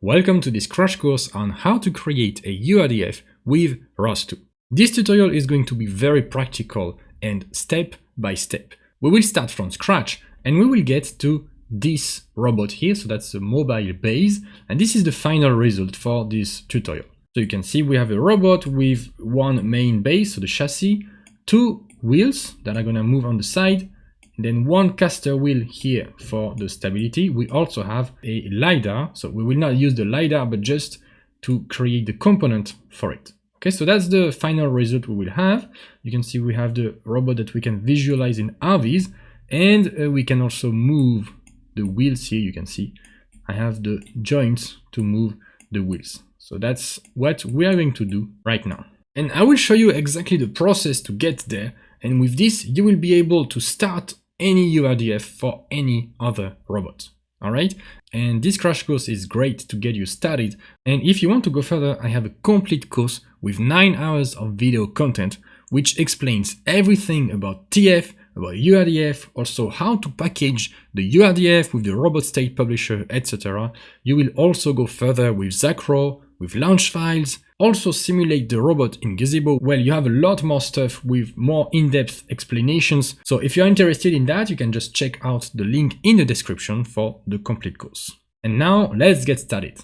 Welcome to this crash course on how to create a URDF with ROS2. This tutorial is going to be very practical and step by step. We will start from scratch and we will get to this robot here. So that's the mobile base, and this is the final result for this tutorial. So you can see we have a robot with one main base, so the chassis, two wheels that are going to move on the side, then one caster wheel here for the stability. We also have a LiDAR, so we will not use the LiDAR, but just to create the component for it. Okay, so that's the final result we will have. You can see we have the robot that we can visualize in RViz, and we can also move the wheels here. You can see I have the joints to move the wheels. So that's what we are going to do right now. And I will show you exactly the process to get there. And with this, you will be able to start any URDF for any other robot. All right. And this crash course is great to get you started. And if you want to go further, I have a complete course with 9 hours of video content, which explains everything about TF, about URDF, also how to package the URDF with the robot state publisher, etc. You will also go further with Zacro, with launch files, also simulate the robot in Gazebo. Well, you have a lot more stuff with more in-depth explanations. So if you're interested in that, you can just check out the link in the description for the complete course. And now let's get started.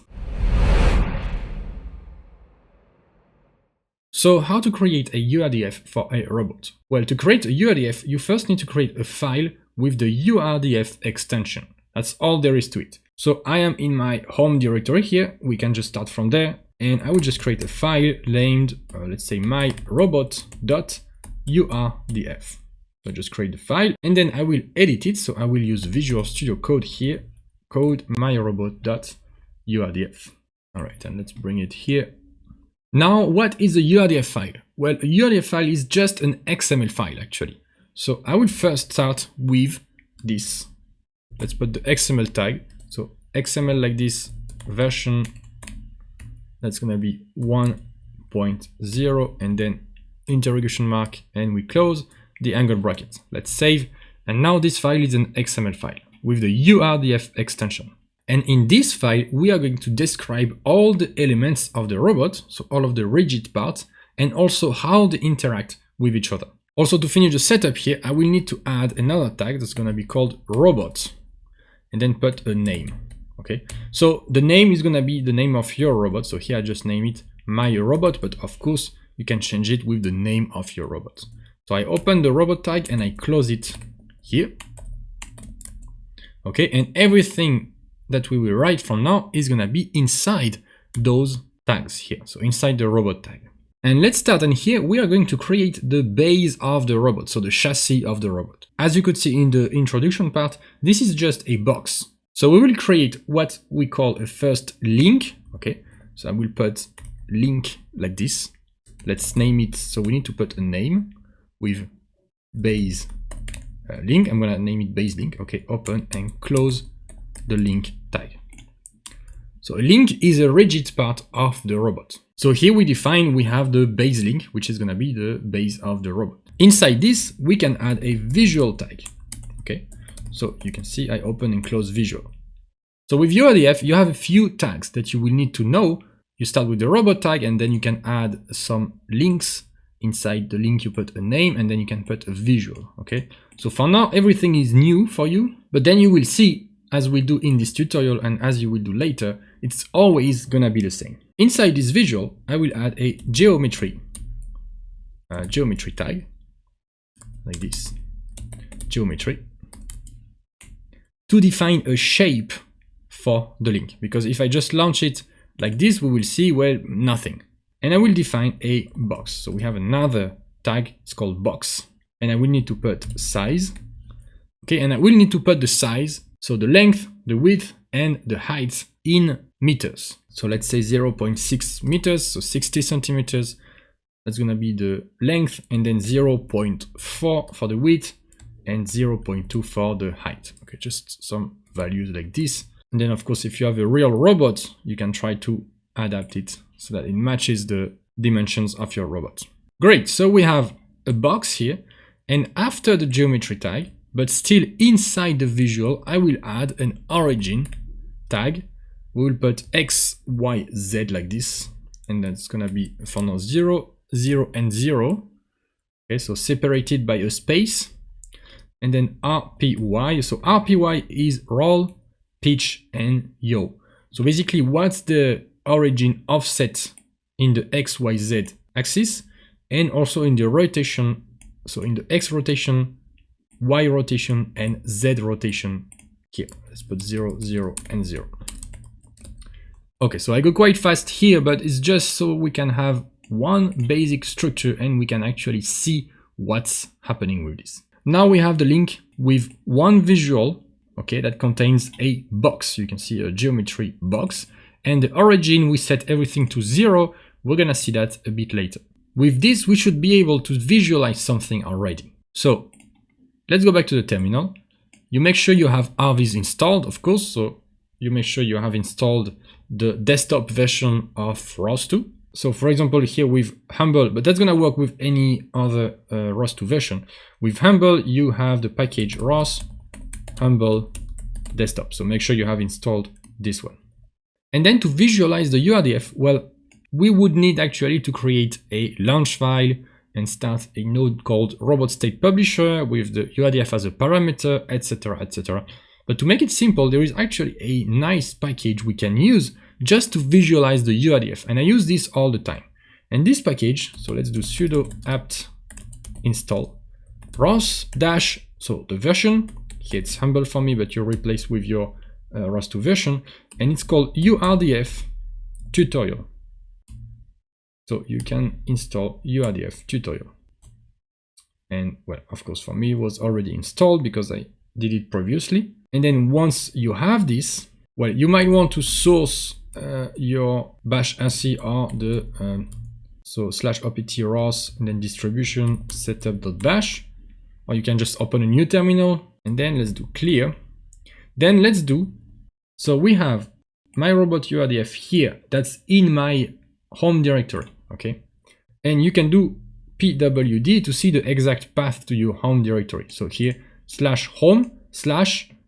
So how to create a URDF for a robot? Well, to create a URDF, you first need to create a file with the URDF extension. That's all there is to it. So I am in my home directory here. We can just start from there. And I will just create a file named, let's say, myrobot.urdf. So just create the file and then I will edit it. So I will use Visual Studio Code here, code myrobot.urdf. All right, and let's bring it here. Now, what is a URDF file? Well, a URDF file is just an XML file, actually. So I will first start with this. Let's put the XML tag. So XML like this, version, that's going to be 1.0 and then interrogation mark, and we close the angle bracket. Let's save. And now this file is an XML file with the URDF extension. And in this file, we are going to describe all the elements of the robot, so all of the rigid parts, and also how they interact with each other. Also, to finish the setup here, I will need to add another tag that's going to be called robot, and then put a name. Okay, so the name is going to be the name of your robot. So here I just name it my robot, but of course you can change it with the name of your robot. So I open the robot tag and I close it here. Okay, and everything that we will write from now is going to be inside those tags here. So inside the robot tag. And let's start, and here we are going to create the base of the robot, so the chassis of the robot. As you could see in the introduction part, this is just a box. So we will create what we call a first link. Okay, so I will put link like this. Let's name it. So we need to put a name with base link. I'm going to name it base link. Okay, open and close the link tag. So a link is a rigid part of the robot. So here we have the base link, which is going to be the base of the robot. Inside this, we can add a visual tag. Okay, so you can see I open and close visual. So with URDF, you have a few tags that you will need to know. You start with the robot tag, and then you can add some links. Inside the link, you put a name, and then you can put a visual. Okay, so for now, everything is new for you, but then you will see, as we do in this tutorial and as you will do later, it's always gonna be the same. Inside this visual, I will add a geometry tag, like this, geometry, to define a shape for the link. Because if I just launch it like this, we will see, well, nothing. And I will define a box. So we have another tag, it's called box. And I will need to put size. Okay, and I will need to put the size, so the length, the width, and the height in meters. So let's say 0.6 meters, so 60 centimeters. That's going to be the length, and then 0.4 for the width, and 0.2 for the height. Okay, just some values like this. And then, of course, if you have a real robot, you can try to adapt it so that it matches the dimensions of your robot. Great, so we have a box here, and after the geometry tag, but still inside the visual, I will add an origin tag we will put X, Y, Z like this. And that's gonna be for now 0, 0, and 0. Okay, so separated by a space. And then RPY. So RPY is roll, pitch, and yaw. So basically, what's the origin offset in the XYZ axis and also in the rotation. So in the X rotation, Y rotation, and Z rotation here. Let's put 0, 0, and 0. Okay, so I go quite fast here, but it's just so we can have one basic structure and we can actually see what's happening with this. Now we have the link with one visual, okay, that contains a box. You can see a geometry box, and the origin, we set everything to 0. We're gonna see that a bit later. With this, we should be able to visualize something already. So let's go back to the terminal. You make sure you have RViz installed, of course. So you make sure you have installed the desktop version of ROS2. So for example, here with Humble, but that's gonna work with any other ROS2 version. With Humble, you have the package ROS Humble Desktop. So make sure you have installed this one. And then to visualize the URDF, well, we would need actually to create a launch file and start a node called Robot State Publisher with the URDF as a parameter, etc., etc. But to make it simple, there is actually a nice package we can use just to visualize the URDF. And I use this all the time. And this package, so let's do sudo apt install ROS dash, so the version, here it's Humble for me, but you replace with your ROS2 version, and it's called URDF tutorial. So you can install URDF tutorial. And well, of course, for me, it was already installed because I did it previously. And then once you have this, well, you might want to source your bash rc or the so /opt ROS and then distribution setup.bash, or you can just open a new terminal and then let's do clear. Then let's do, so we have my robot URDF here, that's in my home directory, okay? And you can do pwd to see the exact path to your home directory. So here /home/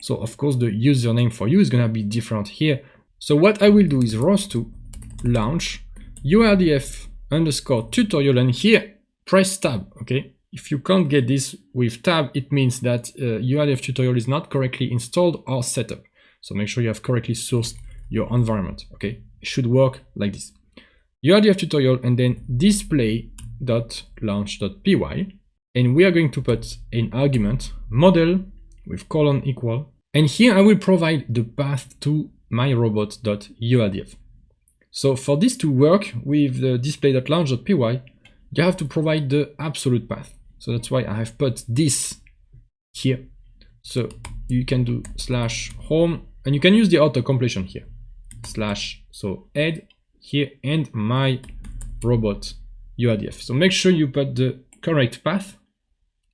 so of course the username for you is gonna be different here. So what I will do is ROS2 launch URDF underscore tutorial, and here press tab, okay? If you can't get this with tab, it means that URDF tutorial is not correctly installed or set up. So make sure you have correctly sourced your environment, okay? It should work like this. URDF tutorial and then display.launch.py, and we are going to put an argument model with colon equal, and here I will provide the path to my robot.urdf. So for this to work with the display.launch.py, you have to provide the absolute path. So that's why I have put this here. So you can do /home, and you can use the auto completion here. So add here and my robot URDF. So make sure you put the correct path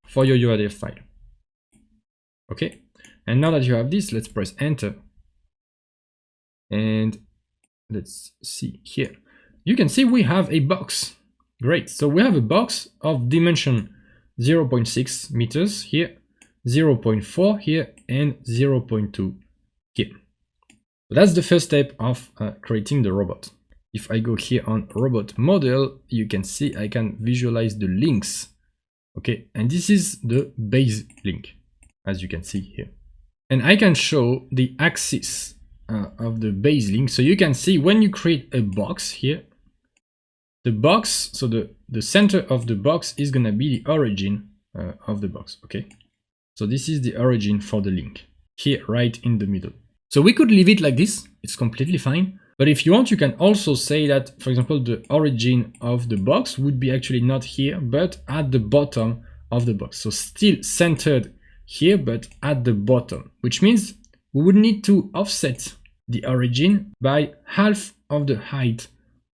for your URDF file. Okay, and now that you have this, let's press enter. And let's see here. You can see we have a box. Great. So we have a box of dimension 0.6 meters here, 0.4 here, and 0.2 here. So that's the first step of creating the robot. If I go here on robot model, you can see I can visualize the links. Okay, and this is the base link, as you can see here. And I can show the axis of the base link. So you can see when you create a box here, the box, so the center of the box is gonna be the origin of the box, okay? So this is the origin for the link, here right in the middle. So we could leave it like this, it's completely fine. But if you want, you can also say that, for example, the origin of the box would be actually not here, but at the bottom of the box. So still centered here, but at the bottom, which means we would need to offset the origin by half of the height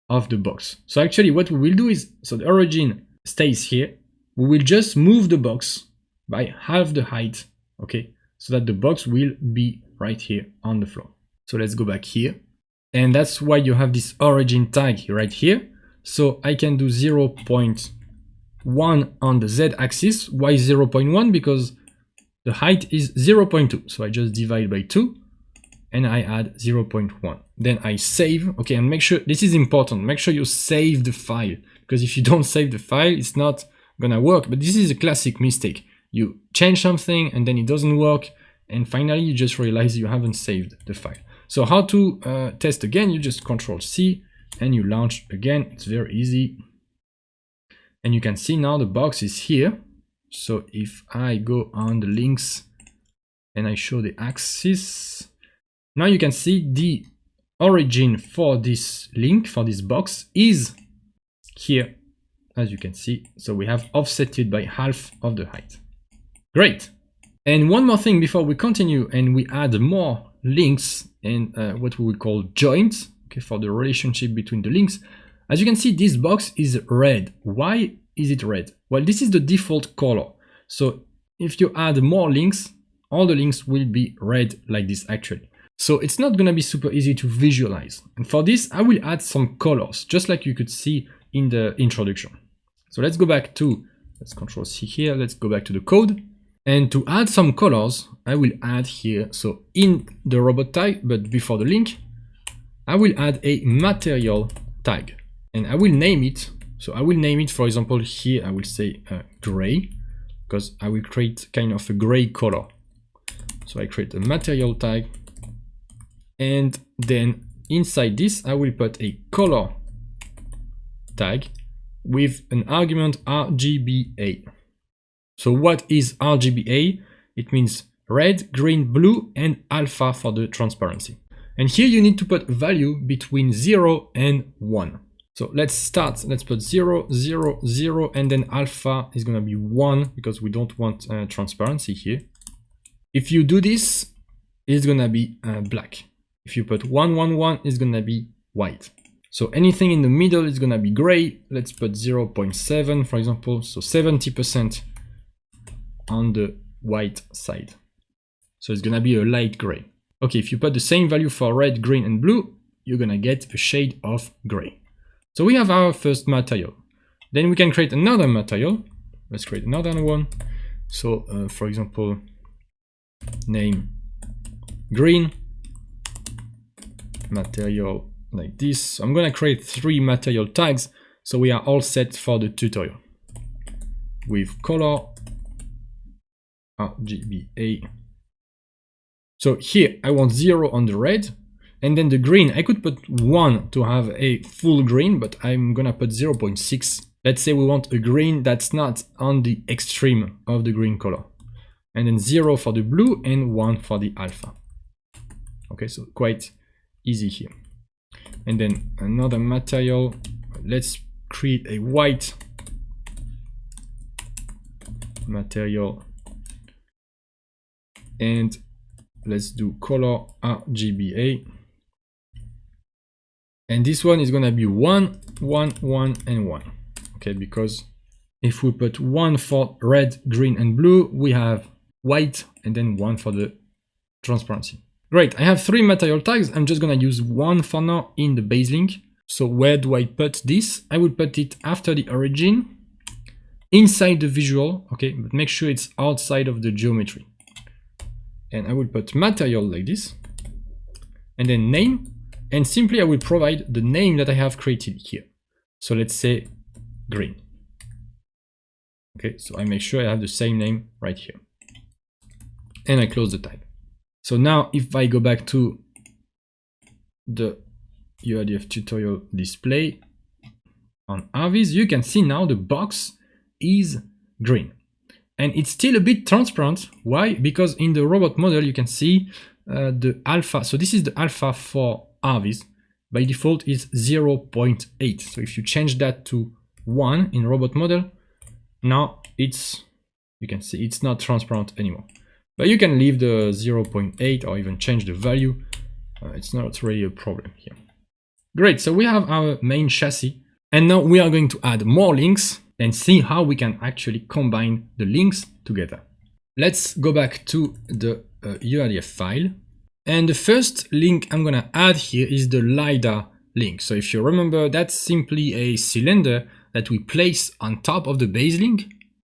of the box. So actually what we will do is, so the origin stays here, we will just move the box by half the height, okay? So that the box will be right here on the floor. So let's go back here. And that's why you have this origin tag right here. So I can do 0.1 on the Z axis. Why 0.1? Because the height is 0.2. So I just divide by 2. and I add 0.1. Then I save, okay, and make sure, this is important, make sure you save the file, because if you don't save the file, it's not gonna work. But this is a classic mistake. You change something and then it doesn't work, and finally you just realize you haven't saved the file. So how to test again? You just Control-C and you launch again. It's very easy. And you can see now the box is here. So if I go on the links and I show the axis, now you can see the origin for this link, for this box, is here, as you can see. So we have offsetted by half of the height. Great. And one more thing before we continue and we add more links and what we would call joints, okay, for the relationship between the links. As you can see, this box is red. Why is it red? Well, this is the default color. So if you add more links, all the links will be red like this actually. So it's not going to be super easy to visualize. And for this, I will add some colors, just like you could see in the introduction. So let's go back to, let's Control-C here, let's go back to the code. And to add some colors, I will add here, so in the robot tag, but before the link, I will add a material tag. And I will name it, so I will name it, for example, here I will say gray, because I will create kind of a gray color. So I create a material tag, and then inside this I will put a color tag with an argument RGBA. So what is RGBA? It means red, green, blue, and alpha for the transparency. And here you need to put a value between 0 and 1. So let's start, let's put 0, 0, 0, and then alpha is going to be 1 because we don't want transparency here. If you do this, it's going to be black. If you put 1, 1, 1, it's going to be white. So anything in the middle is going to be gray. Let's put 0.7, for example, so 70% on the white side. So it's going to be a light gray. Okay, if you put the same value for red, green, and blue, you're going to get a shade of gray. So we have our first material. Then we can create another material. Let's create another one. So for example, name green, material like this. So I'm going to create 3 material tags. So we are all set for the tutorial with color RGBA. So here I want 0 on the red, and then the green, I could put 1 to have a full green, but I'm gonna put 0.6. Let's say we want a green that's not on the extreme of the green color. And then 0 for the blue and 1 for the alpha. Okay, so quite easy here. And then another material, let's create a white material. And let's do color RGBA. And this one is going to be 1, 1, 1, and 1. Okay, because if we put 1 for red, green, and blue, we have white, and then 1 for the transparency. Great, I have 3 material tags. I'm just going to use 1 for now in the base link. So where do I put this? I will put it after the origin, inside the visual, okay, but make sure it's outside of the geometry. And I will put material like this, and then name, and simply I will provide the name that I have created here. So let's say green. Okay, so I make sure I have the same name right here. And I close the tag. So now if I go back to the URDF tutorial display on RViz, you can see now the box is green. And it's still a bit transparent. Why? Because in the robot model, you can see the alpha. So this is the alpha for RViz. By default is 0.8. So if you change that to 1 in robot model, now it's, you can see it's not transparent anymore. But you can leave the 0.8 or even change the value. It's not really a problem here. Great, so we have our main chassis. And now we are going to add more links and see how we can actually combine the links together. Let's go back to the URDF file. And the first link I'm going to add here is the LiDAR link. So if you remember, that's simply a cylinder that we place on top of the base link.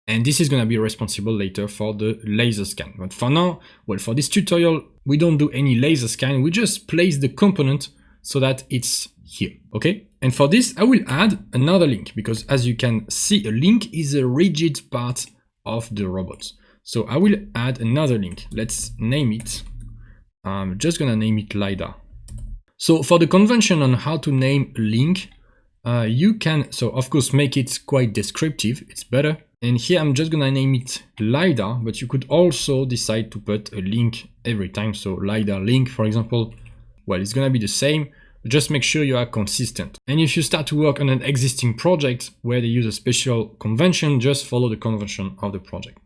And this is going to be responsible later for the laser scan. But for now, well, for this tutorial, we don't do any laser scan. We just place the component so that it's here, okay? And for this, I will add another link because as you can see, a link is a rigid part of the robot. So I will add another link. Let's name it. I'm just going to name it LiDAR. So for the convention on how to name a link, you can, so of course, make it quite descriptive. It's better. And here I'm just gonna name it LiDAR, but you could also decide to put a link every time. So LiDAR link, for example, well, it's gonna be the same. Just make sure you are consistent. And if you start to work on an existing project where they use a special convention, just follow the convention of the project.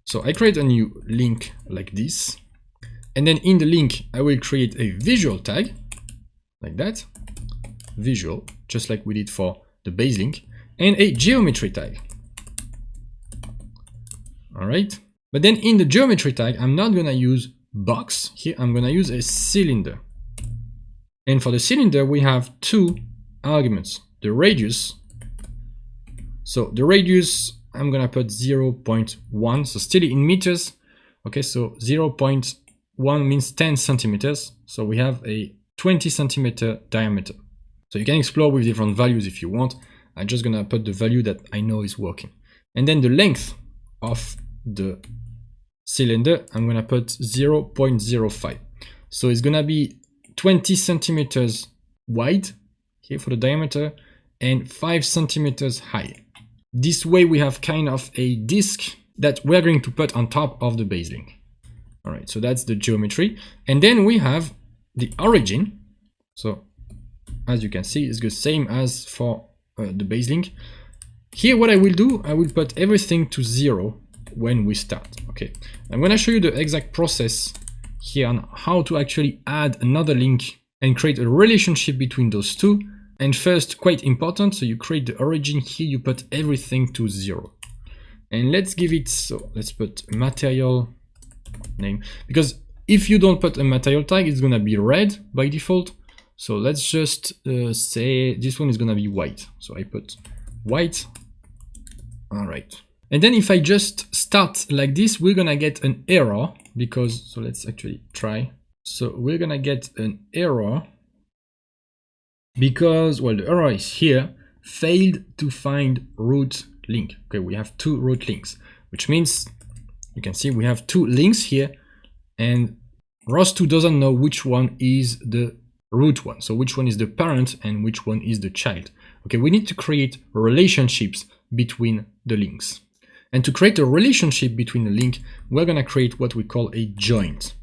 So I create a new link like this. And then in the link, I will create a visual tag like that. Visual, just like we did for the base link, and a geometry tag. All right, but then in the geometry tag, I'm not gonna use box. Here, I'm gonna use a cylinder. And for the cylinder, we have two arguments, the radius. So the radius, I'm gonna put 0.1, so still in meters. Okay, so 0.1 means 10 centimeters. So we have a 20 centimeter diameter. So you can explore with different values if you want. I'm just gonna put the value that I know is working. And then the length of the cylinder, I'm gonna put 0.05. So it's gonna be 20 centimeters wide here for the diameter and 5 centimeters high. This way we have kind of a disc that we're going to put on top of the base link. All right, so that's the geometry. And then we have the origin. So as you can see, it's the same as for the base link. Here, what I will do, I will put everything to 0 when we start. Okay, I'm going to show you the exact process here on how to actually add another link and create a relationship between those two. And first, quite important, so you create the origin here, you put everything to 0. And let's give it, so let's put material name, because if you don't put a material tag, it's going to be red by default. So let's just say this one is going to be white. So I put white. All right. And then if I just start like this, we're going to get an error because, so let's actually try. So we're going to get an error because, well, the error is here, failed to find root link. Okay, we have two root links, which means you can see we have two links here and ROS2 doesn't know which one is the root one. So which one is the parent and which one is the child. Okay, we need to create relationships between the links. And to create a relationship between the link, we're going to create what we call a joint.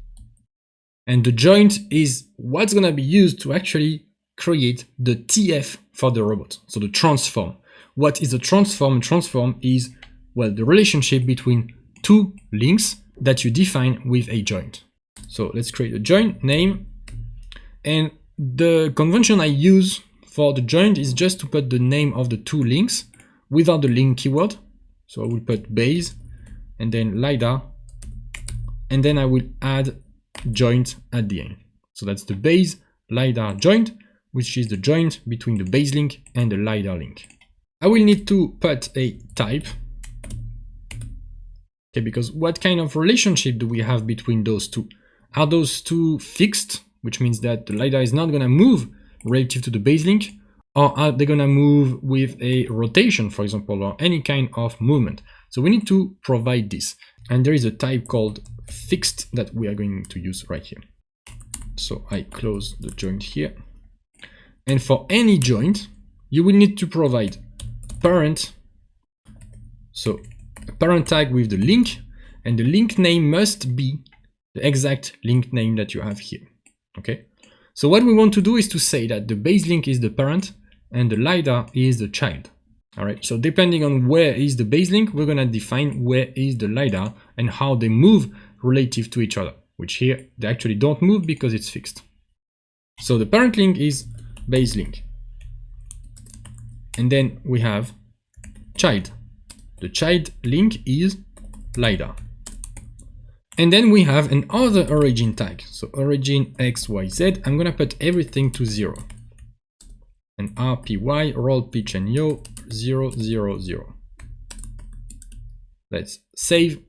And the joint is what's going to be used to actually create the TF for the robot. So the transform. What is a transform? Transform is, well, the relationship between two links that you define with a joint. So let's create a joint name. And the convention I use for the joint is just to put the name of the two links without the link keyword. So I will put base and then LiDAR, and then I will add joint at the end. So that's the base LiDAR joint, which is the joint between the base link and the LiDAR link. I will need to put a type. Okay, because what kind of relationship do we have between those two? Are those two fixed, which means that the LiDAR is not going to move relative to the base link, or are they going to move with a rotation, for example, or any kind of movement? So we need to provide this. And there is a type called fixed that we are going to use right here. So I close the joint here. And for any joint, you will need to provide parent. So a parent tag with the link, and the link name must be the exact link name that you have here. Okay. So what we want to do is to say that the base link is the parent and the LiDAR is the child. All right. So depending on where is the base link, we're going to define where is the LiDAR and how they move relative to each other, which here they actually don't move because it's fixed. So the parent link is base link. And then we have child. The child link is LiDAR. And then we have another origin tag. So origin XYZ, I'm going to put everything to 0. And RPY, roll, pitch, and yaw, 0, 0, 0. Let's save.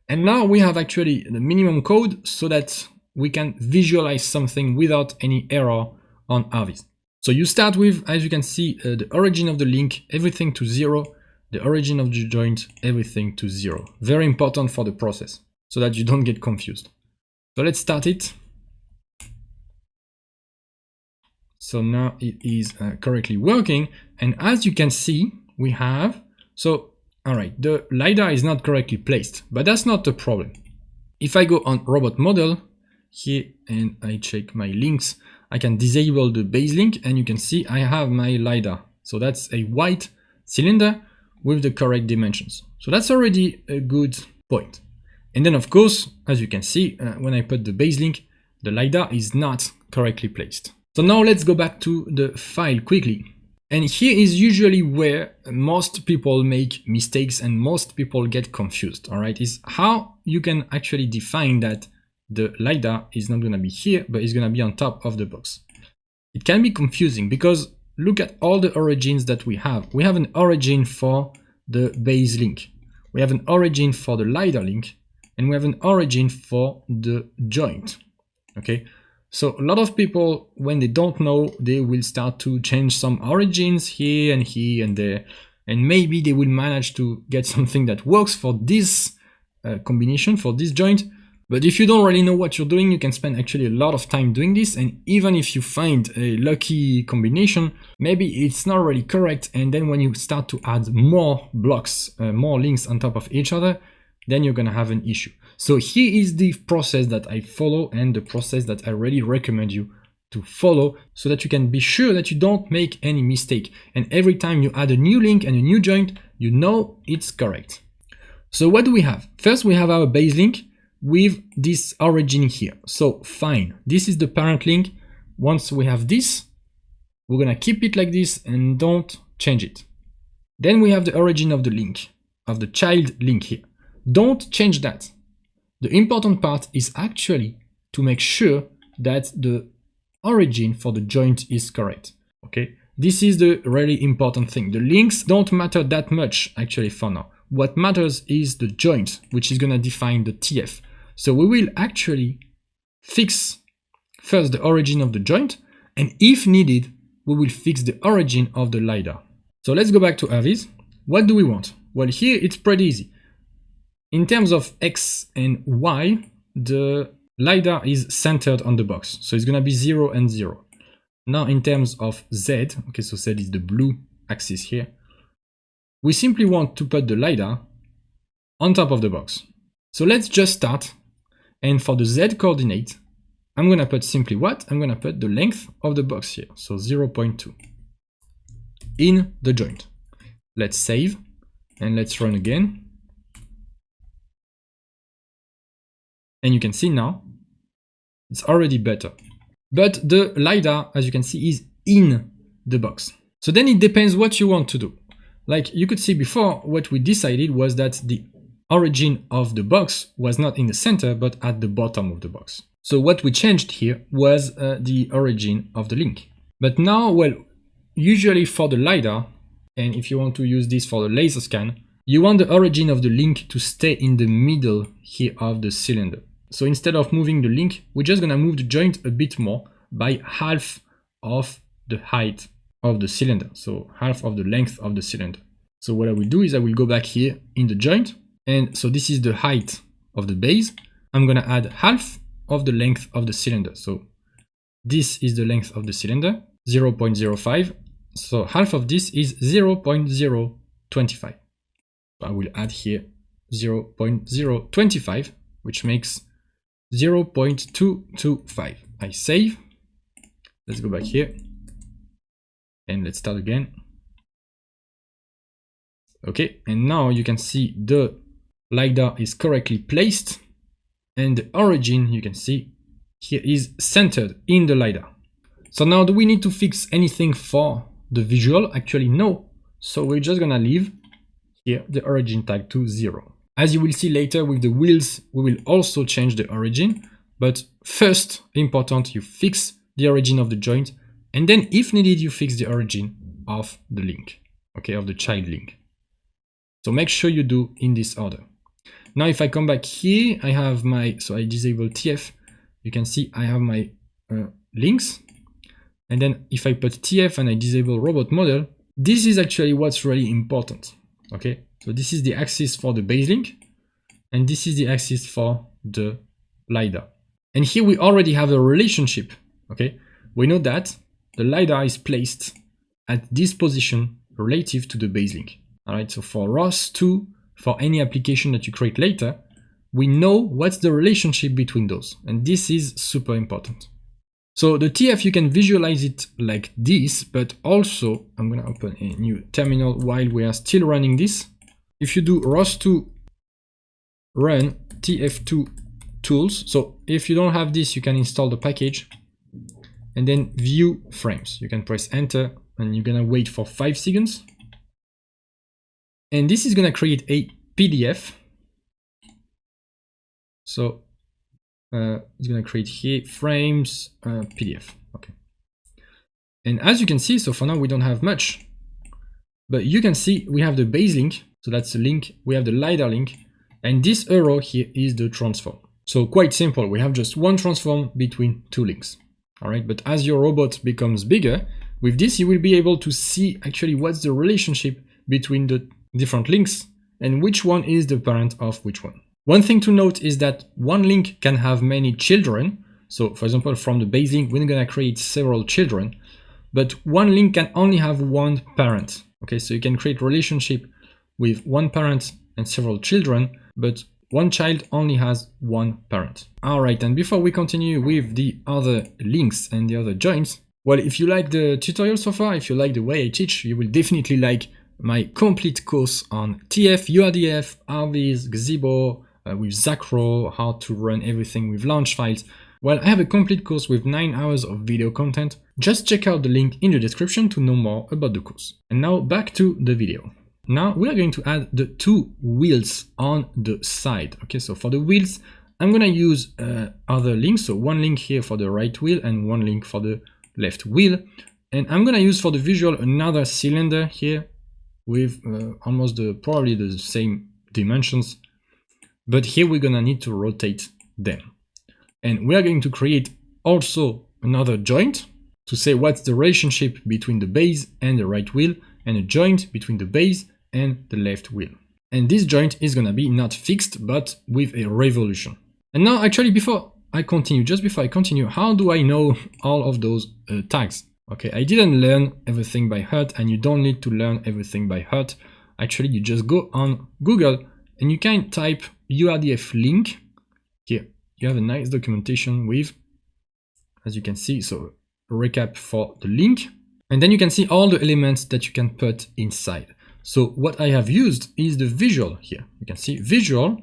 And now we have actually the minimum code so that we can visualize something without any error on RViz. So you start with, as you can see, the origin of the link, everything to 0, the origin of the joint, everything to 0. Very important for the process so that you don't get confused. So let's start it. So now it is correctly working. And as you can see, we have, all right, the LiDAR is not correctly placed, but that's not the problem. If I go on robot model here and I check my links, I can disable the base link and you can see I have my LiDAR. So that's a white cylinder with the correct dimensions. So that's already a good point. And then of course, as you can see, when I put the base link, the LiDAR is not correctly placed. So now let's go back to the file quickly. And here is usually where most people make mistakes and most people get confused, all right, is how you can actually define that the LiDAR is not going to be here, but it's going to be on top of the box. It can be confusing because look at all the origins that we have. We have an origin for the base link. We have an origin for the LiDAR link, and we have an origin for the joint, okay? So a lot of people, when they don't know, they will start to change some origins here and there, and maybe they will manage to get something that works for this combination, for this joint. But if you don't really know what you're doing, you can spend actually a lot of time doing this, and even if you find a lucky combination, maybe it's not really correct, and then when you start to add more blocks, more links on top of each other, then you're gonna have an issue. So here is the process that I follow and the process that I really recommend you to follow so that you can be sure that you don't make any mistake. And every time you add a new link and a new joint, you know it's correct. So what do we have? First, we have our base link with this origin here. So fine, this is the parent link. Once we have this, we're gonna keep it like this and don't change it. Then we have the origin of the link, of the child link here. Don't change that. The important part is actually to make sure that the origin for the joint is correct, okay? This is the really important thing. The links don't matter that much actually for now. What matters is the joint, which is gonna define the TF. So we will actually fix first the origin of the joint, and if needed, we will fix the origin of the LiDAR. So let's go back to RViz. What do we want? Well, here it's pretty easy. In terms of X and Y, the LiDAR is centered on the box. So it's going to be 0 and 0. Now in terms of Z, okay, so Z is the blue axis here. We simply want to put the LiDAR on top of the box. So let's just start. And for the Z coordinate, I'm going to put simply what? I'm going to put the length of the box here. So 0.2 in the joint. Let's save and let's run again. And you can see now, it's already better. But the LiDAR, as you can see, is in the box. So then it depends what you want to do. Like you could see before, what we decided was that the origin of the box was not in the center, but at the bottom of the box. So what we changed here was the origin of the link. But now, well, usually for the LiDAR, and if you want to use this for the laser scan, you want the origin of the link to stay in the middle here of the cylinder. So instead of moving the link, we're just gonna move the joint a bit more by half of the height of the cylinder. So half of the length of the cylinder. So what I will do is I will go back here in the joint. And so this is the height of the base. I'm gonna add half of the length of the cylinder. So this is the length of the cylinder, 0.05. So half of this is 0.025. I will add here 0.025, which makes 0.225. I save. Let's go back here and let's start again. Okay, and now you can see the LiDAR is correctly placed and the origin, you can see here, is centered in the LiDAR. So now do we need to fix anything for the visual? Actually, no. So we're just gonna leave here the origin tag to 0. As you will see later with the wheels, we will also change the origin, but first, important, you fix the origin of the joint, and then if needed, you fix the origin of the link, okay, of the child link. So make sure you do in this order. Now if I come back here, I have my, so I disable TF, you can see I have my links. And then if I put TF and I disable robot model, this is actually what's really important. Okay, so this is the axis for the base link, and this is the axis for the LiDAR. And here we already have a relationship. Okay, we know that the LiDAR is placed at this position relative to the base link. All right, so for ROS2, for any application that you create later, we know what's the relationship between those, and this is super important. So the TF, you can visualize it like this, but also I'm gonna open a new terminal while we are still running this. If you do ROS2 run TF2 tools, so if you don't have this, you can install the package and then view frames. You can press enter and you're gonna wait for 5 seconds. And this is gonna create a PDF. So it's gonna create here frames PDF. Okay. And as you can see, so for now we don't have much, but you can see we have the base link. So that's the link. We have the LiDAR link, and this arrow here is the transform. So quite simple. We have just one transform between 2 links. All right. But as your robot becomes bigger, with this you will be able to see actually what's the relationship between the different links and which one is the parent of which one. One thing to note is that one link can have many children. So for example, from the base link, we're gonna create several children, but one link can only have one parent. Okay, so you can create relationship with one parent and several children, but one child only has one parent. All right, and before we continue with the other links and the other joints, well, if you like the tutorial so far, if you like the way I teach, you will definitely like my complete course on TF, URDF, RViz, Gazebo, with Zacro, how to run everything with launch files. Well, I have a complete course with 9 hours of video content. Just check out the link in the description to know more about the course. And now back to the video. Now we are going to add the 2 wheels on the side. Okay, so for the wheels, I'm gonna use other links. So one link here for the right wheel and one link for the left wheel. And I'm gonna use for the visual another cylinder here with almost probably the same dimensions. But here we're gonna need to rotate them. And we are going to create also another joint to say what's the relationship between the base and the right wheel, and a joint between the base and the left wheel. And this joint is gonna be not fixed, but with a revolution. And now actually before I continue, how do I know all of those tags? Okay, I didn't learn everything by heart, and you don't need to learn everything by heart. Actually, you just go on Google and you can type URDF link. Here, you have a nice documentation with, as you can see, so a recap for the link. And then you can see all the elements that you can put inside. So what I have used is the visual here. You can see visual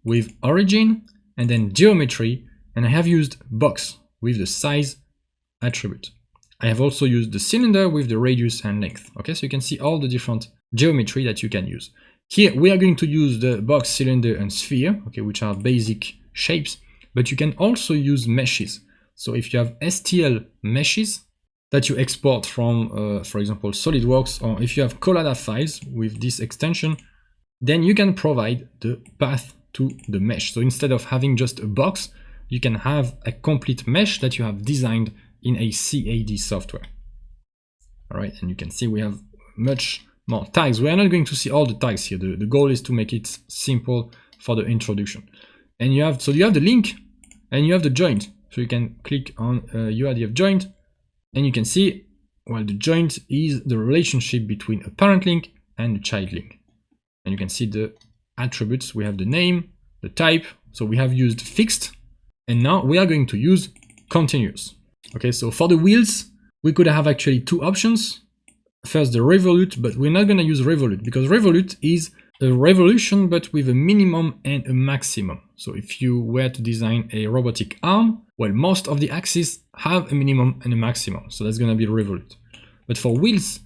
with origin and then geometry. And I have used box with the size attribute. I have also used the cylinder with the radius and length. Okay, so you can see all the different geometry that you can use. Here we are going to use the box, cylinder and sphere, okay, which are basic shapes, but you can also use meshes. So if you have STL meshes that you export from, for example, SolidWorks, or if you have Collada files with this extension, then you can provide the path to the mesh. So instead of having just a box, you can have a complete mesh that you have designed in a CAD software. All right, and you can see we have much more tags. We are not going to see all the tags here. The goal is to make it simple for the introduction. And you have the link and you have the joint. So you can click on URDF joint and you can see, well, the joint is the relationship between a parent link and a child link. And you can see the attributes. We have the name, the type. So we have used fixed, and now we are going to use continuous. Okay, so for the wheels, we could have actually 2 options. First, the revolute, but we're not going to use revolute because revolute is a revolution, but with a minimum and a maximum. So if you were to design a robotic arm, well, most of the axes have a minimum and a maximum. So that's going to be revolute. But for wheels,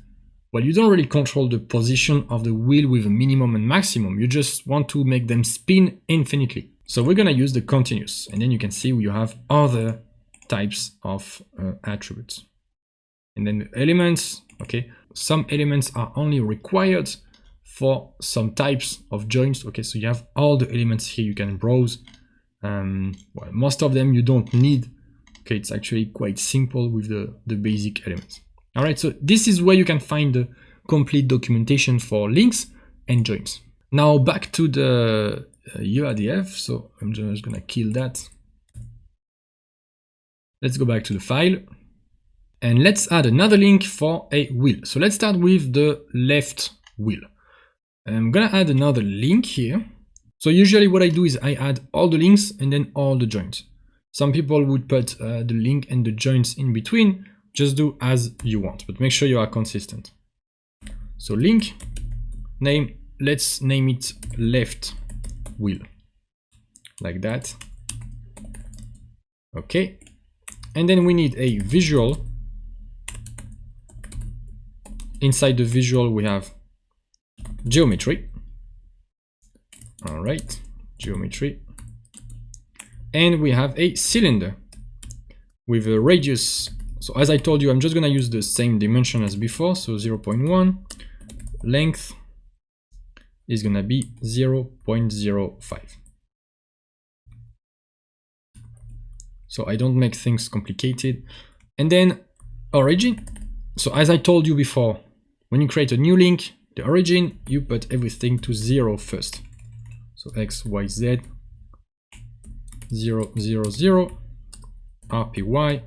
well, you don't really control the position of the wheel with a minimum and maximum. You just want to make them spin infinitely. So we're going to use the continuous. And then you can see you have other types of attributes. And then the elements, okay, some elements are only required for some types of joints. Okay, so you have all the elements here you can browse. Well, most of them you don't need. Okay, it's actually quite simple with the basic elements. All right, so this is where you can find the complete documentation for links and joints. Now back to the URDF. So I'm just gonna kill that. Let's go back to the file and let's add another link for a wheel. So let's start with the left wheel. I'm gonna add another link here. So usually what I do is I add all the links and then all the joints. Some people would put the link and the joints in between. Just do as you want, but make sure you are consistent. So link name, let's name it left wheel, like that. Okay, and then we need a visual. Inside the visual we have geometry. All right, geometry. And we have a cylinder with a radius. So as I told you, I'm just gonna use the same dimension as before. So 0.1, length is gonna be 0.05. So I don't make things complicated. And then origin. So as I told you before, when you create a new link, the origin, you put everything to 0 first. So X, Y, Z, 0, 0, 0, RPY,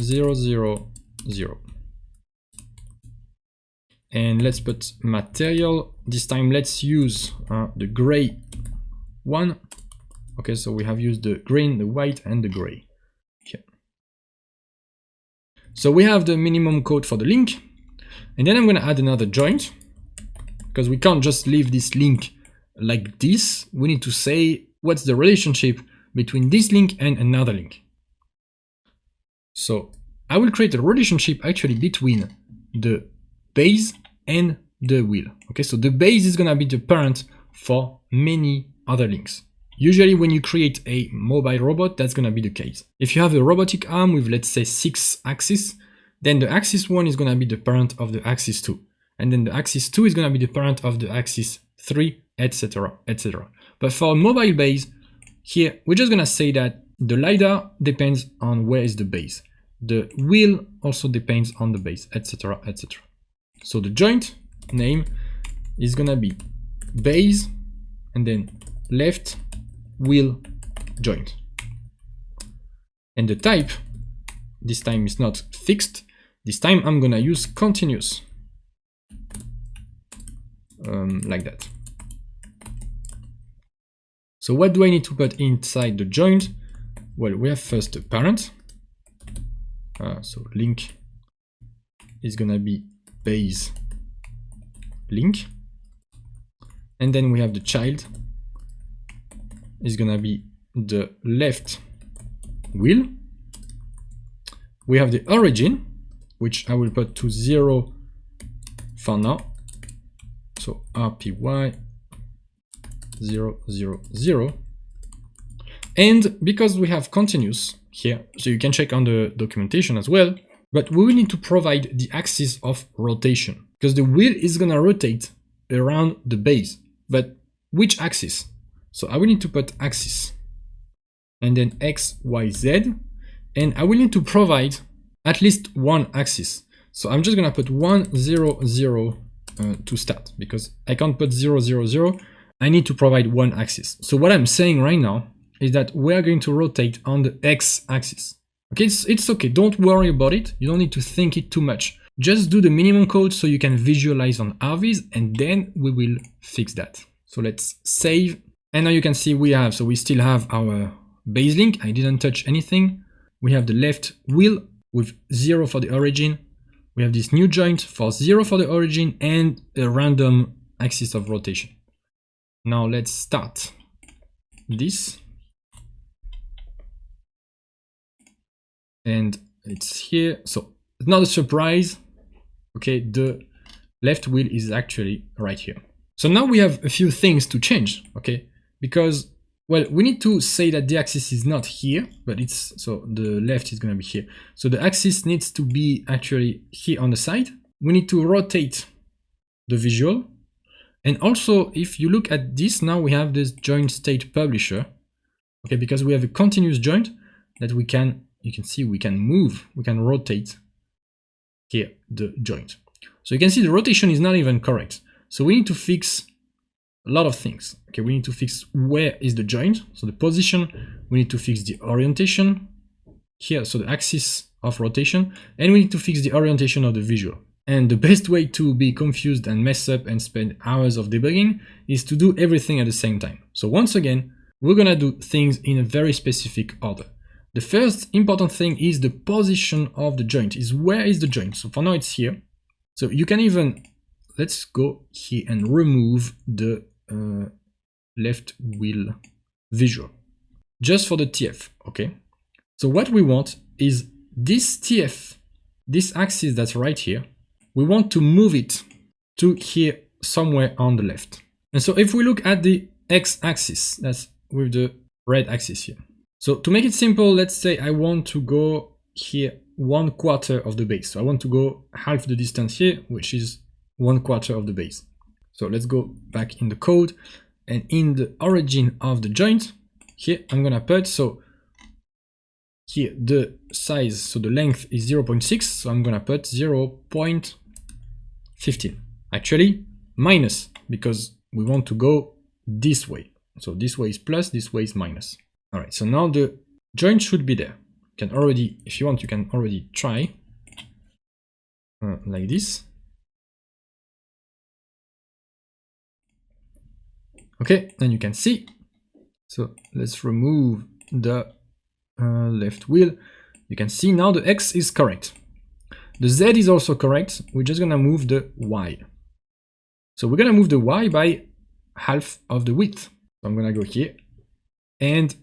0, 0, 0. And let's put material. This time let's use the gray one. Okay, so we have used the green, the white, and the gray. Okay. So we have the minimum code for the link. And then I'm going to add another joint, because we can't just leave this link like this. We need to say what's the relationship between this link and another link. So I will create a relationship actually between the base and the wheel. Okay, so the base is going to be the parent for many other links. Usually when you create a mobile robot, that's going to be the case. If you have a robotic arm with, let's say, 6 axes, then the axis 1 is going to be the parent of the axis 2. And then the axis 2 is going to be the parent of the axis 3, etc., etc. But for a mobile base, here, we're just going to say that the LiDAR depends on where is the base. The wheel also depends on the base, etc., etc. So the joint name is going to be base and then left wheel joint. And the type, this time is not fixed. This time I'm going to use continuous. Like that. So what do I need to put inside the joint? Well, we have first the parent. So link is gonna be base link. And then we have the child is gonna be the left wheel. We have the origin, which I will put to 0 for now. So RPY 0, 0, 0. And because we have continuous here, so you can check on the documentation as well, but we will need to provide the axis of rotation, because the wheel is gonna rotate around the base. But which axis? So I will need to put axis and then X, Y, Z, and I will need to provide at least one axis. So I'm just gonna put 1, 0, 0 to start, because I can't put 0, 0, 0. I need to provide one axis. So what I'm saying right now is that we are going to rotate on the X axis. Okay, it's okay, don't worry about it. You don't need to think it too much. Just do the minimum code so you can visualize on RViz, and then we will fix that. So let's save. And now you can see we still have our base link. I didn't touch anything. We have the left wheel with 0 for the origin. We have this new joint for 0 for the origin and a random axis of rotation. Now let's start this. And it's here. So it's not a surprise. Okay, the left wheel is actually right here. So now we have a few things to change, okay? Because, well, we need to say that the axis is not here, but so the left is gonna be here. So the axis needs to be actually here on the side. We need to rotate the visual. And also, if you look at this, now we have this joint state publisher, okay, because we have a continuous joint that we can, you can see we can move, we can rotate here the joint. So you can see the rotation is not even correct. So we need to fix a lot of things. Okay, we need to fix where is the joint, so the position, we need to fix the orientation here, so the axis of rotation, and we need to fix the orientation of the visual. And the best way to be confused and mess up and spend hours of debugging is to do everything at the same time. So once again, we're gonna do things in a very specific order. The first important thing is the position of the joint, is where is the joint. So for now it's here. So you can even, let's go here and remove the left wheel visual, just for the TF, okay? So what we want is this TF, this axis that's right here, we want to move it to here somewhere on the left. And so if we look at the x-axis, that's with the red axis here. So to make it simple, let's say I want to go here 1/4 of the base. So I want to go half the distance here, which is 1/4 of the base. So let's go back in the code, and in the origin of the joint, here I'm gonna put, so here the size, so the length is 0.6, so I'm gonna put 0.15. Actually, minus, because we want to go this way. So this way is plus, this way is minus. All right, so now the joint should be there. You can already, if you want, you can already try like this. Okay, and you can see. So let's remove the left wheel. You can see now the X is correct. The Z is also correct. We're just gonna move the Y. So we're gonna move the Y by half of the width. So I'm gonna go here, and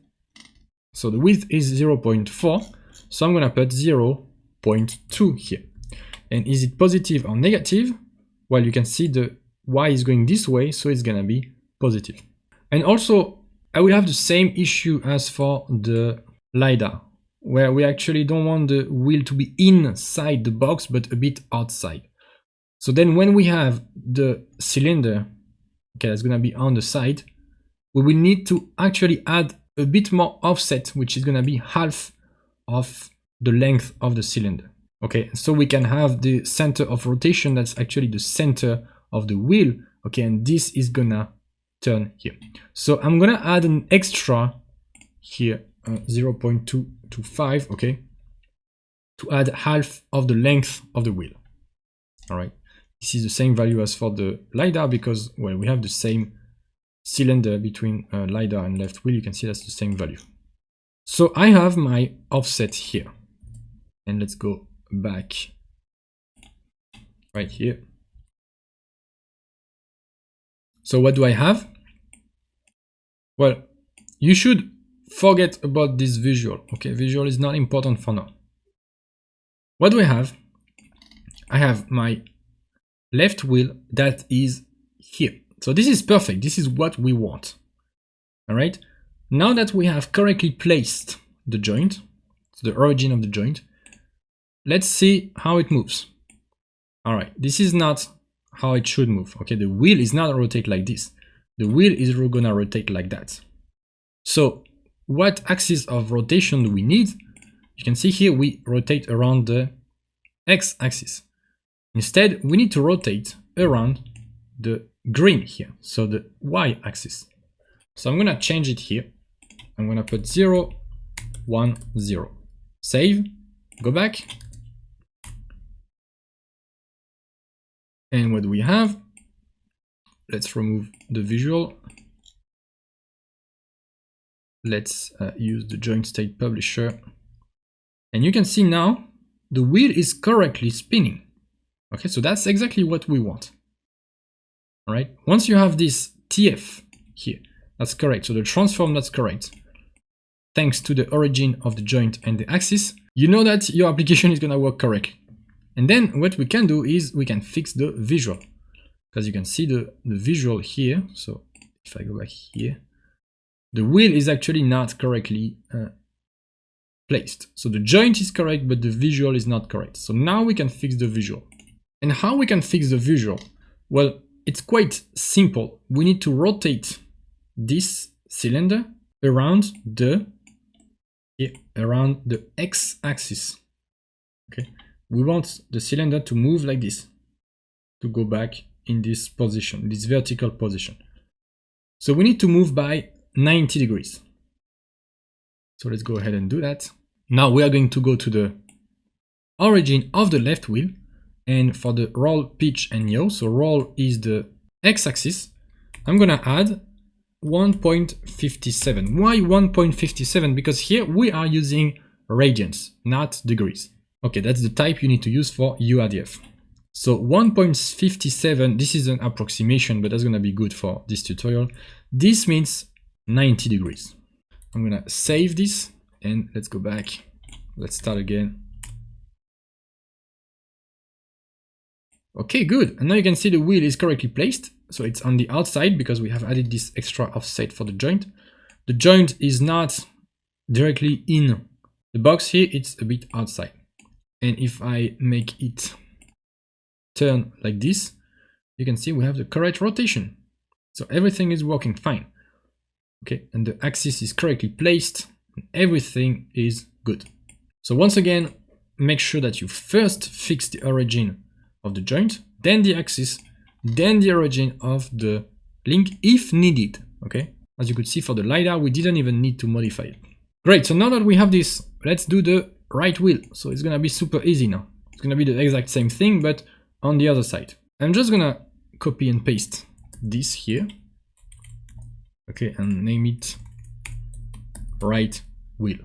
so the width is 0.4. So I'm gonna put 0.2 here. And is it positive or negative? Well, you can see the Y is going this way, so it's gonna be positive. And also, I will have the same issue as for the LiDAR, where we actually don't want the wheel to be inside the box, but a bit outside. So then when we have the cylinder, okay, that's gonna be on the side, we will need to actually add a bit more offset, which is gonna be half of the length of the cylinder. Okay, so we can have the center of rotation that's actually the center of the wheel. Okay, and this is gonna turn here. So I'm gonna add an extra here, 0.225, okay, to add half of the length of the wheel. All right, this is the same value as for the LiDAR because, well, we have the same cylinder between LiDAR and left wheel. You can see that's the same value. So I have my offset here, and let's go back right here. So what do I have? Well, you should forget about this visual. Okay, visual is not important for now. What do I have? I have my left wheel that is here. So this is perfect. This is what we want. All right. Now that we have correctly placed the joint, so the origin of the joint, let's see how it moves. All right. This is not how it should move. Okay, the wheel is not rotate like this. The wheel is gonna rotate like that. So what axis of rotation do we need? You can see here we rotate around the x-axis. Instead, we need to rotate around the green here, so the y-axis. So I'm gonna change it here. I'm gonna put 0, 1, 0. Save, go back. And what do we have? Let's remove the visual. Let's use the joint state publisher. And you can see now the wheel is correctly spinning. Okay, so that's exactly what we want. All right, once you have this TF here, that's correct. So the transform, that's correct. Thanks to the origin of the joint and the axis, you know that your application is gonna work correctly. And then what we can do is we can fix the visual, because you can see the visual here. So if I go back here, the wheel is actually not correctly placed. So the joint is correct, but the visual is not correct. So now we can fix the visual. And how we can fix the visual? Well, it's quite simple. We need to rotate this cylinder around the x-axis. Okay, we want the cylinder to move like this, to go back in this position, this vertical position. So we need to move by 90 degrees. So let's go ahead and do that. Now we are going to go to the origin of the left wheel, and for the roll, pitch, and yaw, so roll is the x-axis, I'm gonna add 1.57. Why 1.57? Because here we are using radians, not degrees. Okay, that's the type you need to use for URDF. So 1.57, this is an approximation, but that's gonna be good for this tutorial. This means 90 degrees. I'm gonna save this and let's go back. Let's start again. Okay, good. And now you can see the wheel is correctly placed. So it's on the outside because we have added this extra offset for the joint. The joint is not directly in the box here, it's a bit outside. And if I make it turn like this, you can see we have the correct rotation. So everything is working fine. Okay, and the axis is correctly placed, and everything is good. So once again, make sure that you first fix the origin of the joint, then the axis, then the origin of the link if needed. Okay, as you could see for the LiDAR, we didn't even need to modify it. Great, so now that we have this, let's do the right wheel. So it's gonna be super easy now. It's gonna be the exact same thing, but on the other side. I'm just gonna copy and paste this here. Okay, and name it right wheel.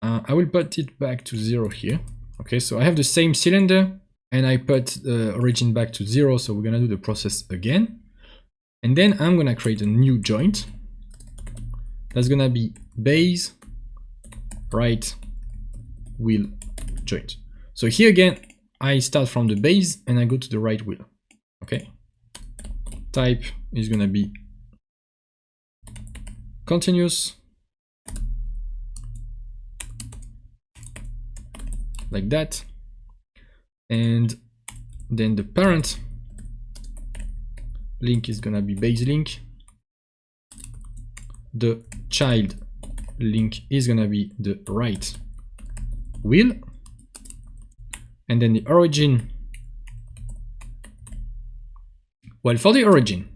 I will put it back to 0 here. Okay, so I have the same cylinder and I put the origin back to 0. So we're gonna do the process again. And then I'm gonna create a new joint. That's gonna be base right wheel joint. So here again, I start from the base and I go to the right wheel. Okay, type is gonna be continuous, like that, and then the parent link is gonna be base link, the child link is gonna be the right wheel, and then the origin. Well, for the origin,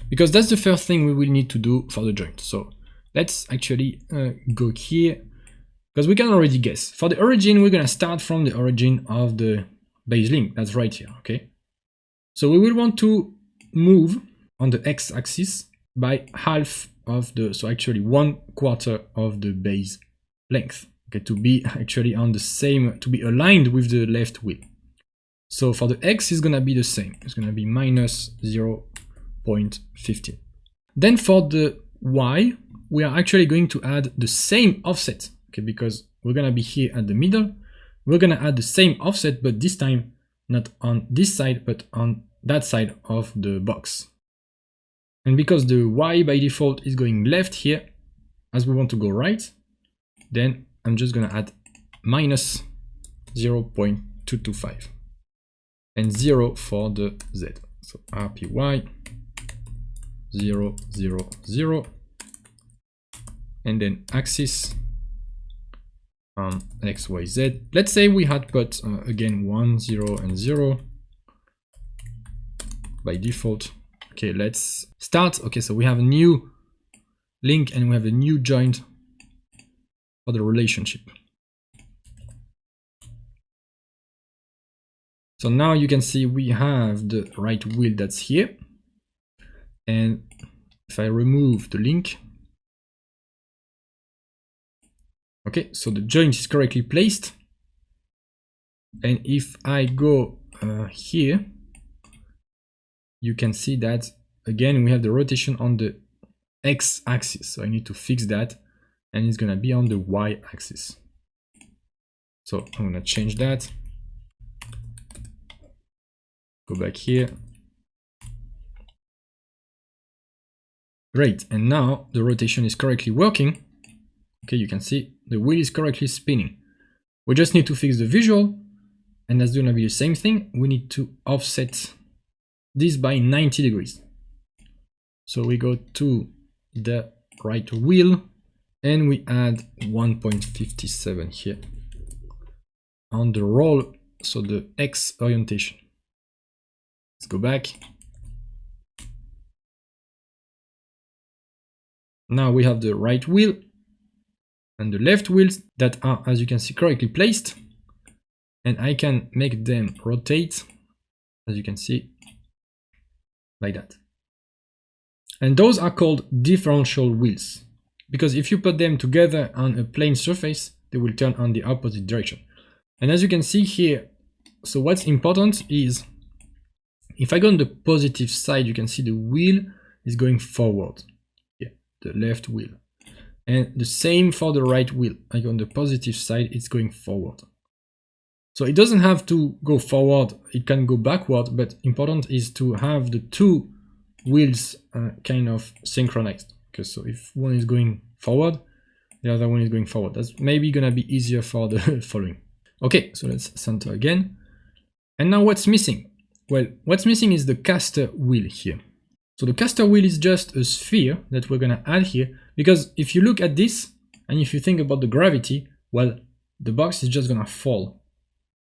because that's the first thing we will need to do for the joint. So let's actually go here, because we can already guess. For the origin, we're gonna start from the origin of the base link. That's right here, okay? So we will want to move on the x-axis by half of the, so actually 1/4 of the base length, okay, to be actually on the same, to be aligned with the left wheel. So for the x is gonna be the same. It's gonna be minus 0.15. Then for the y, we are actually going to add the same offset, okay, because we're gonna be here at the middle. We're gonna add the same offset, but this time not on this side, but on that side of the box. And because the y by default is going left here, as we want to go right, then I'm just gonna add minus 0.225 and 0 for the z. So RPY 0, 0, 0, and then axis on X, Y, Z. Let's say we had put again 1, 0, and 0 by default. Okay, let's start. Okay, so we have a new link and we have a new joint for the relationship. So now you can see we have the right wheel that's here. And if I remove the link, okay, so the joint is correctly placed. And if I go here, you can see that again we have the rotation on the x-axis. So I need to fix that, and it's gonna be on the y-axis. So I'm gonna change that. Go back here. Great, and now the rotation is correctly working. Okay, you can see the wheel is correctly spinning. We just need to fix the visual, and that's gonna be the same thing. We need to offset this by 90 degrees. So we go to the right wheel and we add 1.57 here on the roll, so the X orientation. Let's go back. Now we have the right wheel and the left wheels that are, as you can see, correctly placed, and I can make them rotate, as you can see, like that. And those are called differential wheels, because if you put them together on a plane surface, they will turn on the opposite direction. And as you can see here, so what's important is, if I go on the positive side, you can see the wheel is going forward. Yeah, the left wheel. And the same for the right wheel. I go on the positive side, it's going forward. So it doesn't have to go forward, it can go backward, but important is to have the two wheels kind of synchronized. Okay, so if one is going forward, the other one is going forward. That's maybe gonna be easier for the following. Okay, so let's center again. And now what's missing? Well, what's missing is the caster wheel here. So the caster wheel is just a sphere that we're gonna add here, because if you look at this, and if you think about the gravity, well, the box is just gonna fall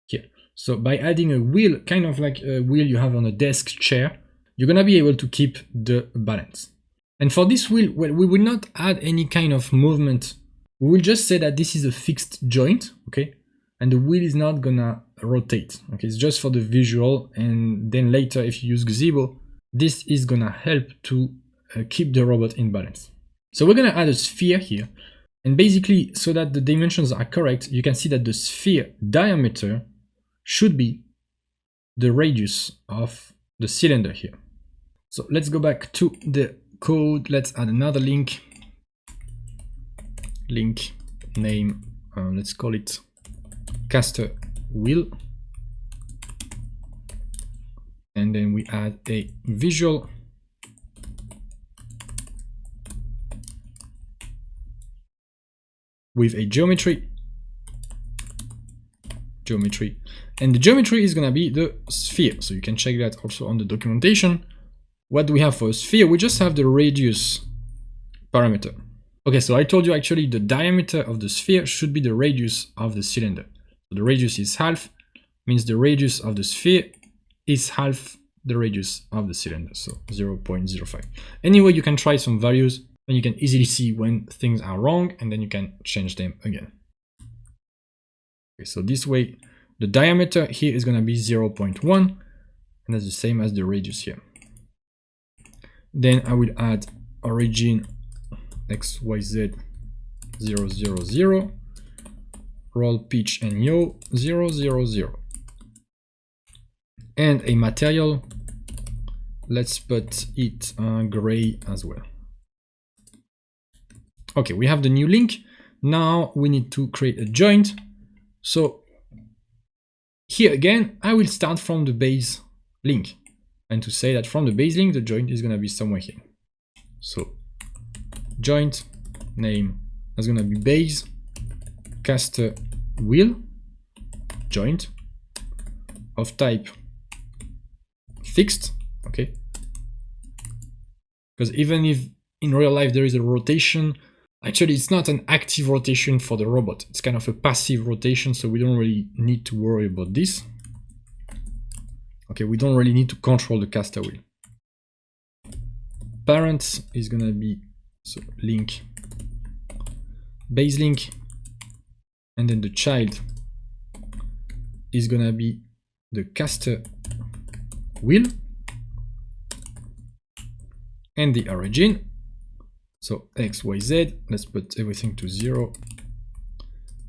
here. So by adding a wheel, kind of like a wheel you have on a desk chair, you're gonna be able to keep the balance. And for this wheel, well, we will not add any kind of movement. We will just say that this is a fixed joint, okay? And the wheel is not gonna rotate, okay? It's just for the visual, and then later if you use gazebo, this is gonna help to keep the robot in balance. So we're gonna add a sphere here, and basically, so that the dimensions are correct, you can see that the sphere diameter should be the radius of the cylinder here. So let's go back to the code. Let's add another link name, let's call it caster wheel, and then we add a visual with a geometry, and the geometry is gonna be the sphere. So you can check that also on the documentation. What do we have for a sphere? We just have the radius parameter. Okay, so I told you actually the diameter of the sphere should be the radius of the cylinder. So the radius is half, means the radius of the sphere is half the radius of the cylinder, so 0.05. Anyway, you can try some values and you can easily see when things are wrong, and then you can change them again. Okay, so this way, the diameter here is gonna be 0.1, and that's the same as the radius here. Then I will add origin XYZ 000, roll pitch and yaw 000, and a material. Let's put it gray as well. Okay, we have the new link. Now we need to create a joint. So here again, I will start from the base link, and to say that from the base link, the joint is gonna be somewhere here. So joint name is gonna be base caster wheel joint of type fixed, okay? Because even if in real life there is a rotation, actually it's not an active rotation for the robot. It's kind of a passive rotation, so we don't really need to worry about this. Okay, we don't really need to control the caster wheel. Parent is gonna be, so link, base link, and then the child is gonna be the caster wheel, and the origin, so XYZ, let's put everything to 0,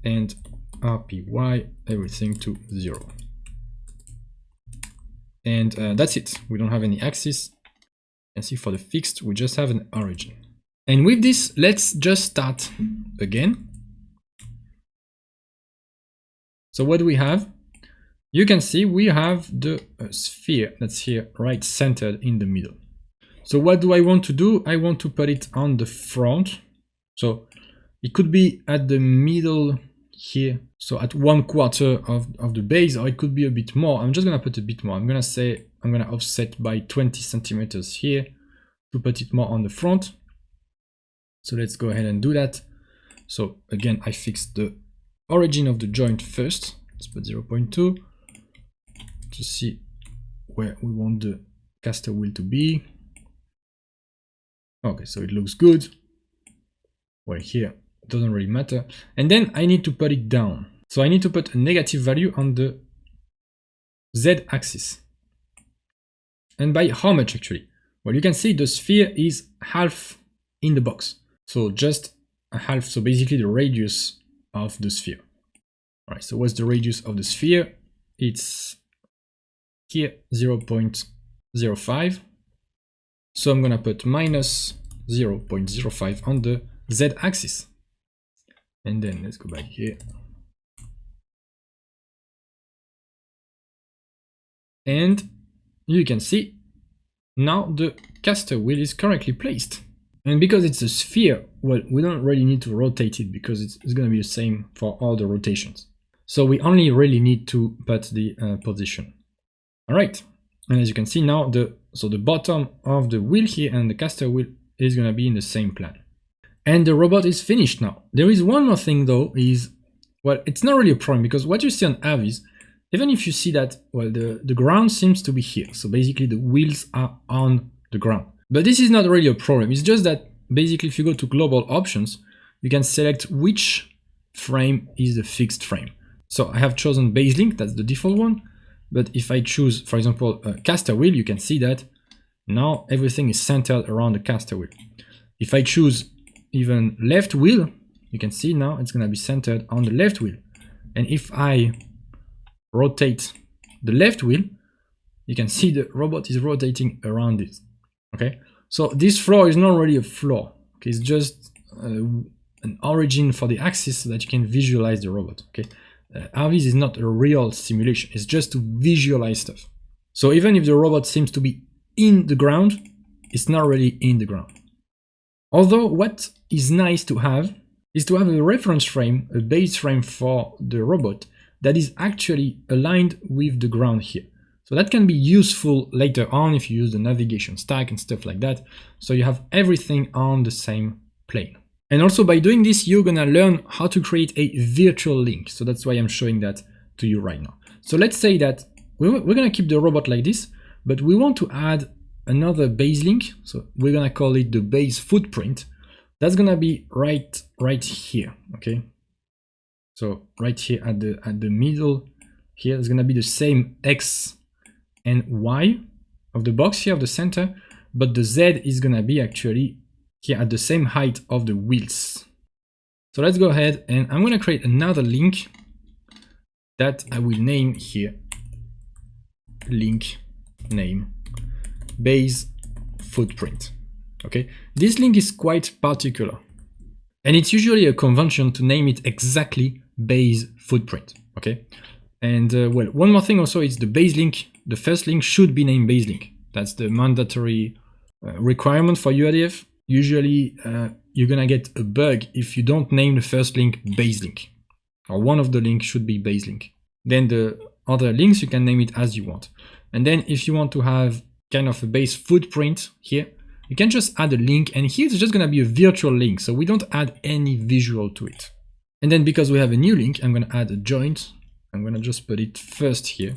and RPY, everything to 0. And that's it. We don't have any axis. And see, for the fixed, we just have an origin. And with this, let's just start again. So what do we have? You can see we have the sphere that's here, right centered in the middle. So what do I want to do? I want to put it on the front. So it could be at the middle here, So at 1/4 of the base, or it could be a bit more. I'm just gonna put a bit more. I'm gonna say I'm gonna offset by 20 centimeters here to put it more on the front. So let's go ahead and do that. So again, I fixed the origin of the joint first. Let's put 0.2 to see where we want the caster wheel to be. Okay, so it looks good. Well, here it doesn't really matter. And then I need to put it down. So I need to put a negative value on the Z axis. And by how much actually? Well, you can see the sphere is half in the box. So just a half, so basically the radius of the sphere. All right, so what's the radius of the sphere? It's here 0.05. So I'm gonna put minus 0.05 on the Z axis. And then let's go back here. And you can see now the caster wheel is correctly placed. And because it's a sphere, well, we don't really need to rotate it because it's going to be the same for all the rotations. So we only really need to put the position. All right. And as you can see now, the bottom of the wheel here and the caster wheel is going to be in the same plan. And the robot is finished now. There is one more thing though, is, well, it's not really a problem because what you see on RViz, even if you see that, well, the ground seems to be here. So basically the wheels are on the ground. But this is not really a problem. It's just that basically if you go to global options, you can select which frame is the fixed frame. So I have chosen base link, that's the default one. But if I choose, for example, a caster wheel, you can see that now everything is centered around the caster wheel. If I choose even left wheel, you can see now it's going to be centered on the left wheel. And if I rotate the left wheel, you can see the robot is rotating around it. Okay, so this floor is not really a floor. Okay, it's just an origin for the axis so that you can visualize the robot. Okay, RViz is not a real simulation, it's just to visualize stuff. So even if the robot seems to be in the ground, it's not really in the ground. Although what is nice to have is to have a reference frame, a base frame for the robot that is actually aligned with the ground here. So that can be useful later on if you use the navigation stack and stuff like that. So you have everything on the same plane. And also by doing this, you're gonna learn how to create a virtual link. So that's why I'm showing that to you right now. So let's say that we're gonna keep the robot like this, but we want to add another base link. So we're gonna call it the base footprint. That's gonna be right here, okay? So right here at the middle here is gonna be the same X and Y of the box here of the center, but the Z is gonna be actually here at the same height of the wheels. So let's go ahead and I'm gonna create another link that I will name here, link name base footprint. Okay, this link is quite particular and it's usually a convention to name it exactly base footprint. Okay, and well, one more thing also is the base link. The first link should be named base link. That's the mandatory requirement for URDF. Usually you're gonna get a bug if you don't name the first link base link, or one of the links should be base link. Then the other links you can name it as you want. And then if you want to have kind of a base footprint here, you can just add a link, and here it's just gonna be a virtual link, so we don't add any visual to it. And then because we have a new link, I'm gonna add a joint. I'm gonna just put it first here,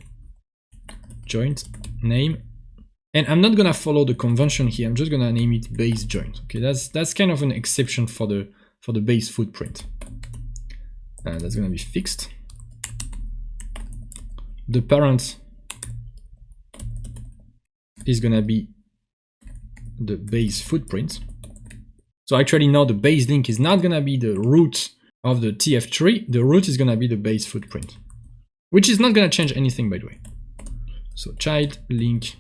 joint name, and I'm not gonna follow the convention here. I'm just gonna name it base joint. Okay, that's kind of an exception for the base footprint. That's gonna be fixed. The parent is gonna be the base footprint. So actually now the base link is not gonna be the root of the TF tree. The root is gonna be the base footprint, which is not gonna change anything, by the way. So child link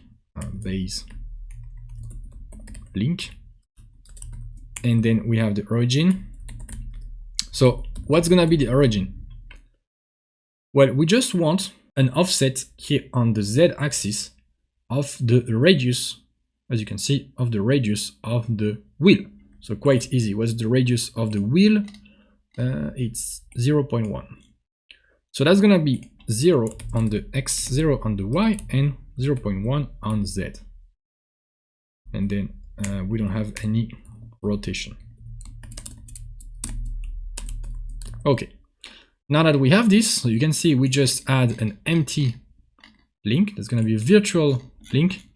base link, and then we have the origin. So what's gonna be the origin? Well, we just want an offset here on the Z axis of the radius, as you can see, of the radius of the wheel. So quite easy. What's the radius of the wheel? It's 0.1. So that's gonna be 0 on the X, 0 on the Y, and 0.1 on Z. And then we don't have any rotation. Okay, now that we have this, so you can see we just add an empty link. That's going to be a virtual link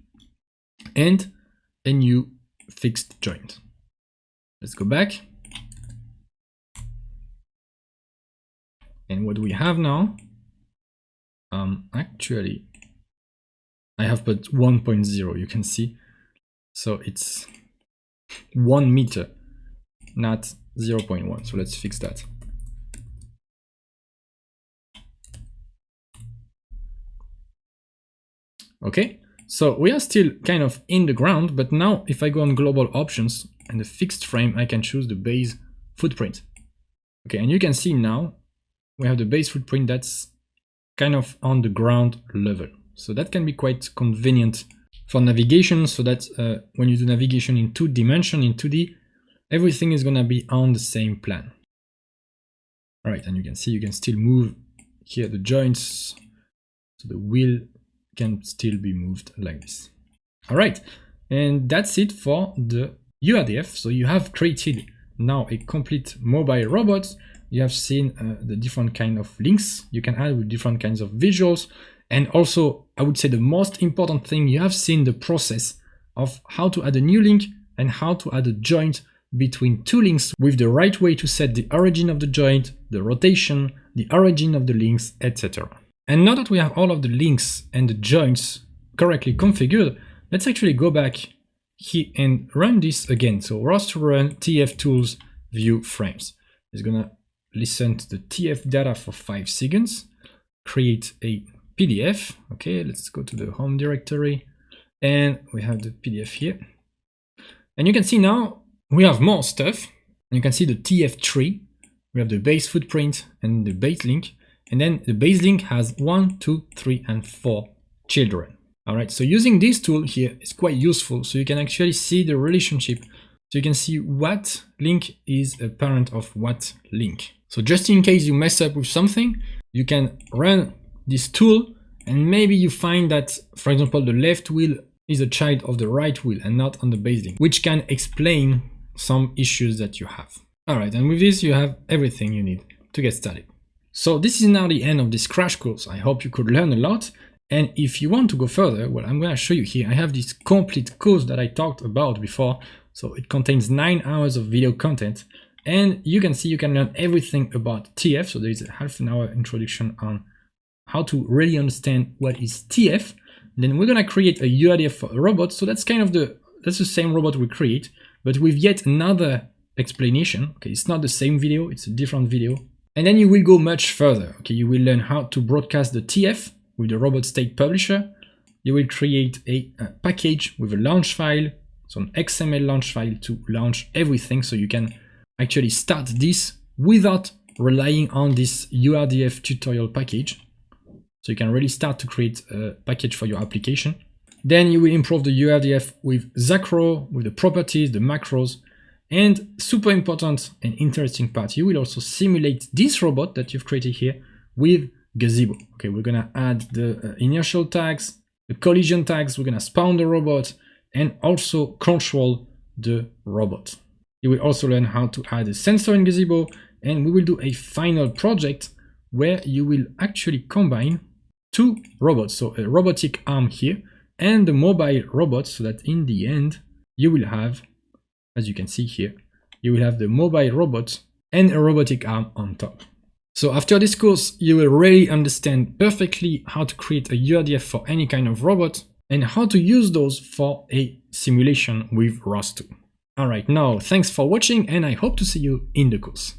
and a new fixed joint. Let's go back. And what we have now, actually, I have put 1.0, you can see. So it's 1 meter, not 0.1. So let's fix that. Okay, so we are still kind of in the ground, but now if I go on global options and the fixed frame, I can choose the base footprint. Okay, and you can see now we have the base footprint that's kind of on the ground level. So that can be quite convenient for navigation, so that when you do navigation in 2 dimension, in 2D, everything is gonna be on the same plan. All right, and you can see you can still move here the joints, so the wheel can still be moved like this. All right, and that's it for the URDF. So you have created now a complete mobile robot. You have seen the different kind of links you can add with different kinds of visuals. And also, I would say the most important thing, you have seen the process of how to add a new link and how to add a joint between 2 links with the right way to set the origin of the joint, the rotation, the origin of the links, etc. And now that we have all of the links and the joints correctly configured, let's actually go back here and run this again. So ROS2 run TF tools view frames. It's gonna listen to the TF data for 5 seconds, create a PDF. Okay, let's go to the home directory and we have the PDF here. And you can see now we have more stuff. You can see the TF tree. We have the base footprint and the base link. And then the base link has 1, 2, 3, and 4 children. All right, so using this tool here is quite useful. So you can actually see the relationship. So you can see what link is a parent of what link. So just in case you mess up with something, you can run this tool and maybe you find that, for example, the left wheel is a child of the right wheel and not on the base link, which can explain some issues that you have. All right, and with this, you have everything you need to get started. So this is now the end of this crash course. I hope you could learn a lot. And if you want to go further, well, I'm going to show you here. I have this complete course that I talked about before. So it contains 9 hours of video content. And you can see you can learn everything about TF. So there is a half-an-hour introduction on how to really understand what is TF. Then we're going to create a URDF for a robot. So that's kind of that's the same robot we create, but with yet another explanation. Okay, it's not the same video, it's a different video. And then you will go much further. Okay, you will learn how to broadcast the TF with the robot state publisher. You will create a package with a launch file, so an XML launch file to launch everything. So you can actually start this without relying on this URDF tutorial package. So you can really start to create a package for your application. Then you will improve the URDF with Zacro, with the properties, the macros, and super important and interesting part, you will also simulate this robot that you've created here with Gazebo. Okay, we're gonna add the inertial tags, the collision tags, we're gonna spawn the robot, and also control the robot. You will also learn how to add a sensor in Gazebo, and we will do a final project where you will actually combine 2 robots, so a robotic arm here and the mobile robot, so that in the end you will have, as you can see here, you will have the mobile robot and a robotic arm on top. So after this course, you will really understand perfectly how to create a URDF for any kind of robot and how to use those for a simulation with ROS2. All right, now thanks for watching and I hope to see you in the course.